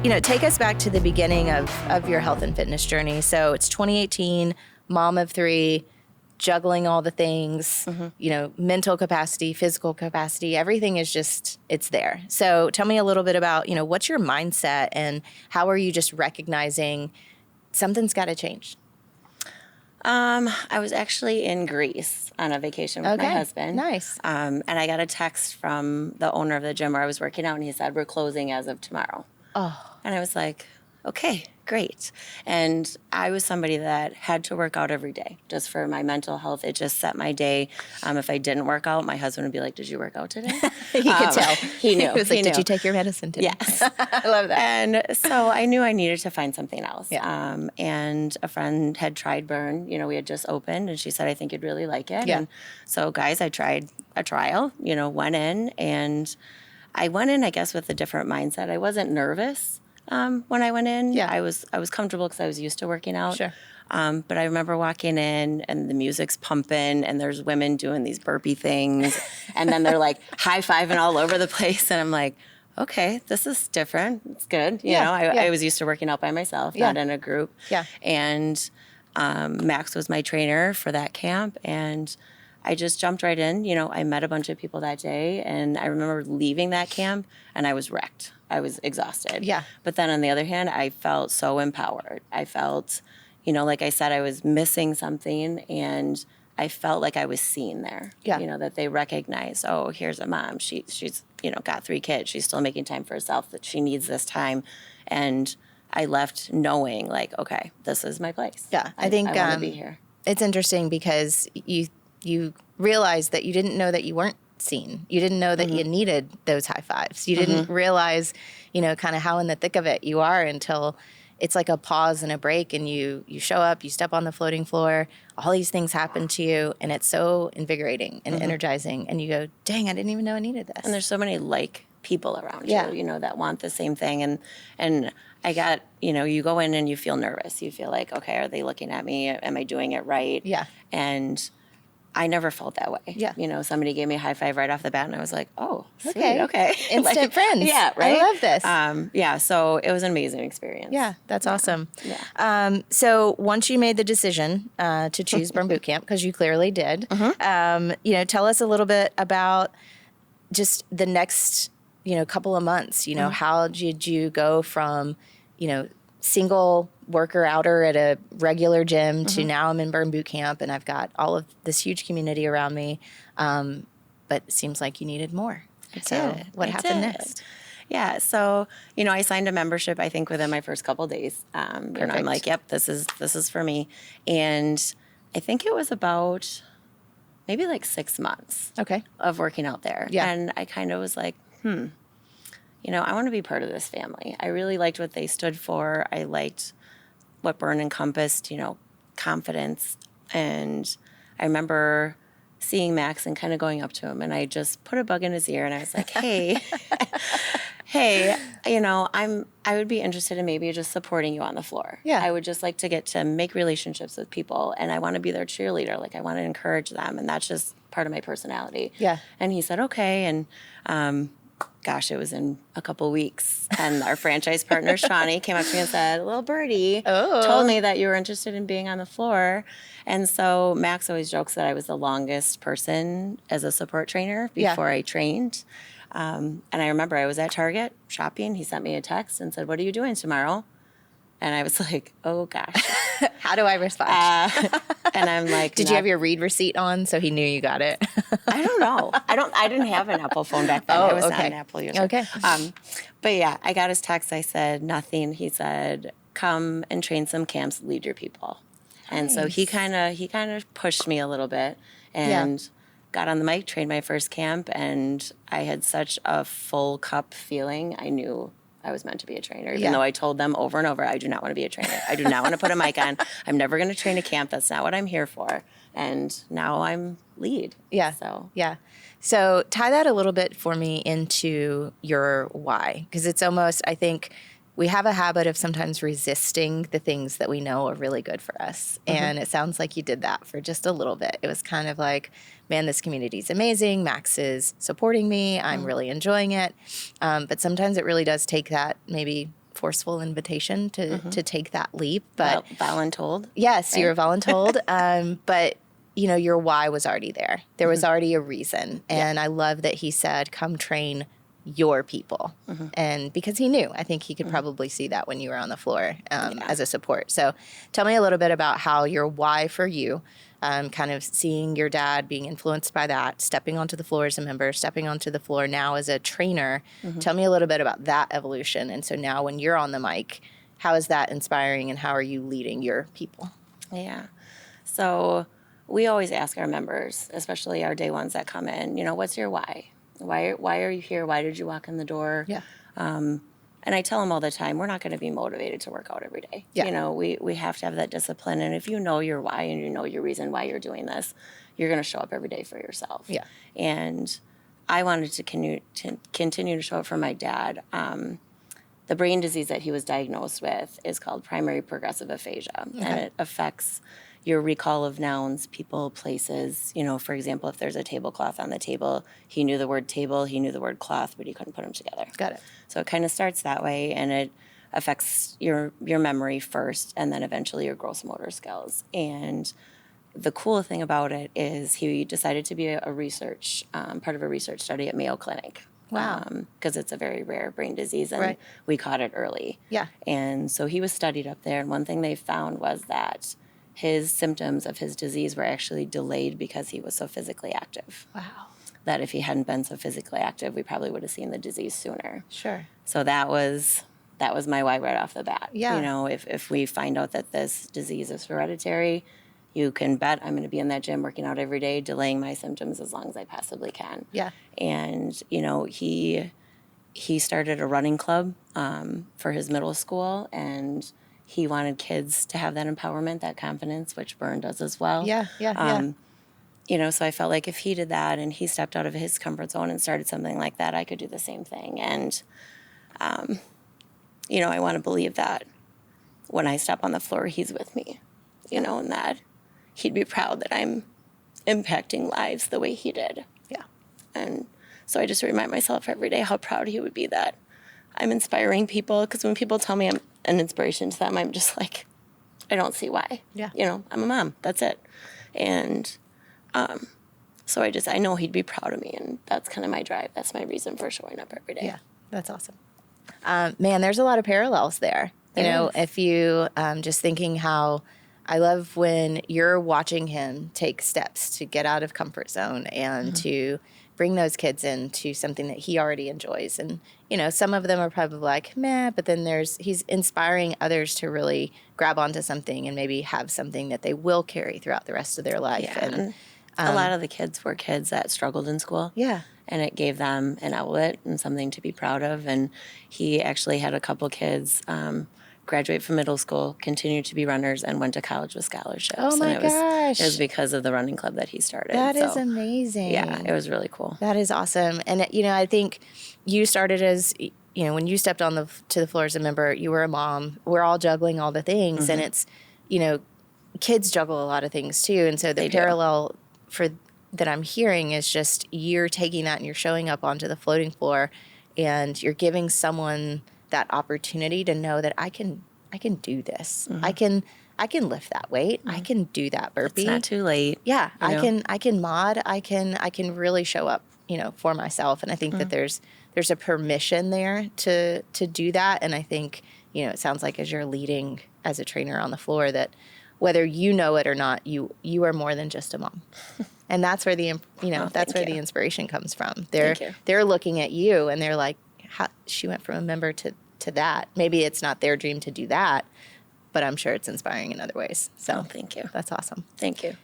take us back to the beginning of your health and fitness journey. So it's 2018, mom of 3, juggling all the things, mental capacity, physical capacity, everything is just, it's there. So tell me a little bit about, what's your mindset and how are you just recognizing something's got to change? I was actually in Greece on a vacation with my husband. Nice. And I got a text from the owner of the gym where I was working out, and he said, "We're closing as of tomorrow." Oh. And I was like, okay, great. And I was somebody that had to work out every day just for my mental health. It just set my day. If I didn't work out, my husband would be like, "Did you work out today?" He could tell. He knew. He was like, "Did you take your medicine today?" Yes. I love that. And so I knew I needed to find something else. Yeah. And a friend had tried Burn. We had just opened, and she said, "I think you'd really like it." Yeah. And so, guys, I tried a trial, went in, and I went in, I guess, with a different mindset. I wasn't nervous when I went in. Yeah. I was comfortable because I was used to working out. Sure. But I remember walking in and the music's pumping and there's women doing these burpee things and then they're like high-fiving all over the place. And I'm like, okay, this is different. It's good. I was used to working out by myself, not in a group. Yeah. And Max was my trainer for that camp. And I just jumped right in. I met a bunch of people that day. And I remember leaving that camp and I was wrecked. I was exhausted. Yeah. But then on the other hand, I felt so empowered. I felt, like I said, I was missing something and I felt like I was seen there. Yeah. That they recognize, oh, here's a mom. She's got 3 kids. She's still making time for herself, that she needs this time. And I left knowing like, okay, this is my place. Yeah. I think I want to be here. It's interesting because you realized that you didn't know that you weren't seen. You didn't know that you needed those high fives. You didn't realize, kind of how in the thick of it you are until it's like a pause and a break and you show up, you step on the floating floor, all these things happen to you and it's so invigorating and energizing and you go, dang, I didn't even know I needed this. And there's so many people around you, that want the same thing. And I got, you go in and you feel nervous. You feel like, okay, are they looking at me? Am I doing it right? Yeah. And I never felt that way. Yeah. Somebody gave me a high five right off the bat and I was like, oh, sweet, okay. Instant friends. Yeah, right? I love this. So it was an amazing experience. Yeah, that's awesome. Yeah. So once you made the decision to choose Burn Boot Camp, because you clearly did, tell us a little bit about just the next, couple of months. How did you go from, single worker outer at a regular gym to now I'm in Burn Boot Camp and I've got all of this huge community around me. But it seems like you needed more. What happened next? Yeah. So, I signed a membership, I think within my first couple of days. And I'm like, yep, this is for me. And I think it was about maybe like 6 months of working out there. Yeah. And I kind of was like, I want to be part of this family. I really liked what they stood for. I liked what Burn encompassed, confidence. And I remember seeing Max and kind of going up to him and I just put a bug in his ear and I was like, hey, I would be interested in maybe just supporting you on the floor. Yeah. I would just like to get to make relationships with people and I want to be their cheerleader. Like I want to encourage them and that's just part of my personality. Yeah. And he said, okay. And, it was in a couple weeks. And our franchise partner, Shawnee, came up to me and said, little birdie told me that you were interested in being on the floor. And so Max always jokes that I was the longest person as a support trainer before I trained. And I remember I was at Target shopping. He sent me a text and said, what are you doing tomorrow? And I was like, oh, gosh. How do I respond? And I'm like, did you have your read receipt on so he knew you got it? I don't know. I didn't have an Apple phone back then. I was not an Apple user. Okay. But yeah, I got his text. I said, nothing. He said, come and train some camps, lead your people. Nice. And so he kind of pushed me a little bit and got on the mic, trained my first camp. And I had such a full cup feeling. I knew I was meant to be a trainer, even though I told them over and over, I do not want to be a trainer. I do not want to put a mic on. I'm never going to train a camp. That's not what I'm here for. And now I'm lead. Yeah. So tie that a little bit for me into your why, because it's almost, I think we have a habit of sometimes resisting the things that we know are really good for us. And it sounds like you did that for just a little bit. It was kind of like, man, this community is amazing. Max is supporting me. I'm really enjoying it. But sometimes it really does take that maybe forceful invitation to take that leap. But voluntold. Yes, right? you were voluntold. But your why was already there. There was already a reason. And I love that he said, come train your people. And because he knew, I think he could probably see that when you were on the floor as a support. So tell me a little bit about how your why for you, kind of seeing your dad being influenced by that, stepping onto the floor as a member, stepping onto the floor now as a trainer. Tell me a little bit about that evolution. And so now when you're on the mic, how is that inspiring and how are you leading your people? Yeah. So we always ask our members, especially our day ones that come in, what's your why? Why are you here? Why did you walk in the door? Yeah. And I tell them all the time, we're not going to be motivated to work out every day. Yeah. We have to have that discipline. And if you know your why and you know your reason why you're doing this, you're going to show up every day for yourself. Yeah. And I wanted to continue to show up for my dad. The brain disease that he was diagnosed with is called primary progressive aphasia. Okay. And it affects your recall of nouns, people, places. For example, if there's a tablecloth on the table, he knew the word table, he knew the word cloth, but he couldn't put them together. Got it. So it kind of starts that way, and it affects your memory first, and then eventually your gross motor skills. And the cool thing about it is he decided to be a research, part of a research study at Mayo Clinic. Wow. Because it's a very rare brain disease, and we caught it early. Yeah. And so he was studied up there, and one thing they found was that his symptoms of his disease were actually delayed because he was so physically active. Wow. That if he hadn't been so physically active, we probably would have seen the disease sooner. Sure. So that was my why right off the bat. Yeah. If we find out that this disease is hereditary, you can bet I'm going to be in that gym working out every day, delaying my symptoms as long as I possibly can. Yeah. And, he started a running club for his middle school, and he wanted kids to have that empowerment, that confidence, which Burn does as well. Yeah. So I felt like if he did that and he stepped out of his comfort zone and started something like that, I could do the same thing. And, I want to believe that when I step on the floor, he's with me, and that he'd be proud that I'm impacting lives the way he did. Yeah. And so I just remind myself every day how proud he would be that I'm inspiring people. Because when people tell me I'm an inspiration to them, I'm just like, I don't see why. Yeah. I'm a mom. That's it. And so I know he'd be proud of me. And that's kind of my drive. That's my reason for showing up every day. Yeah. That's awesome. Man, there's a lot of parallels there. If you just thinking how I love when you're watching him take steps to get out of comfort zone and to bring those kids into something that he already enjoys. And, some of them are probably like, meh, but then he's inspiring others to really grab onto something and maybe have something that they will carry throughout the rest of their life. Yeah. And a lot of the kids were kids that struggled in school. Yeah. And it gave them an outlet and something to be proud of. And he actually had a couple kids graduate from middle school, continued to be runners, and went to college with scholarships. Oh my gosh. It was because of the running club that he started. That is amazing. Yeah, it was really cool. That is awesome. And, I think you started as, when you stepped on to the floor as a member, you were a mom. We're all juggling all the things. And it's, kids juggle a lot of things too. And so the parallel that I'm hearing is just you're taking that and you're showing up onto the floating floor and you're giving someone that opportunity to know that I can do this. I can lift that weight. I can do that burpee. It's not too late. Yeah, I can mod. I can really show up, for myself. And I think that there's a permission there to do that. And I think, it sounds like as you're leading as a trainer on the floor that whether you know it or not, you are more than just a mom. And that's where the the inspiration comes from. They're looking at you and they're like, she went from a member to that. Maybe it's not their dream to do that, but I'm sure it's inspiring in other ways. So thank you. That's awesome. Thank you.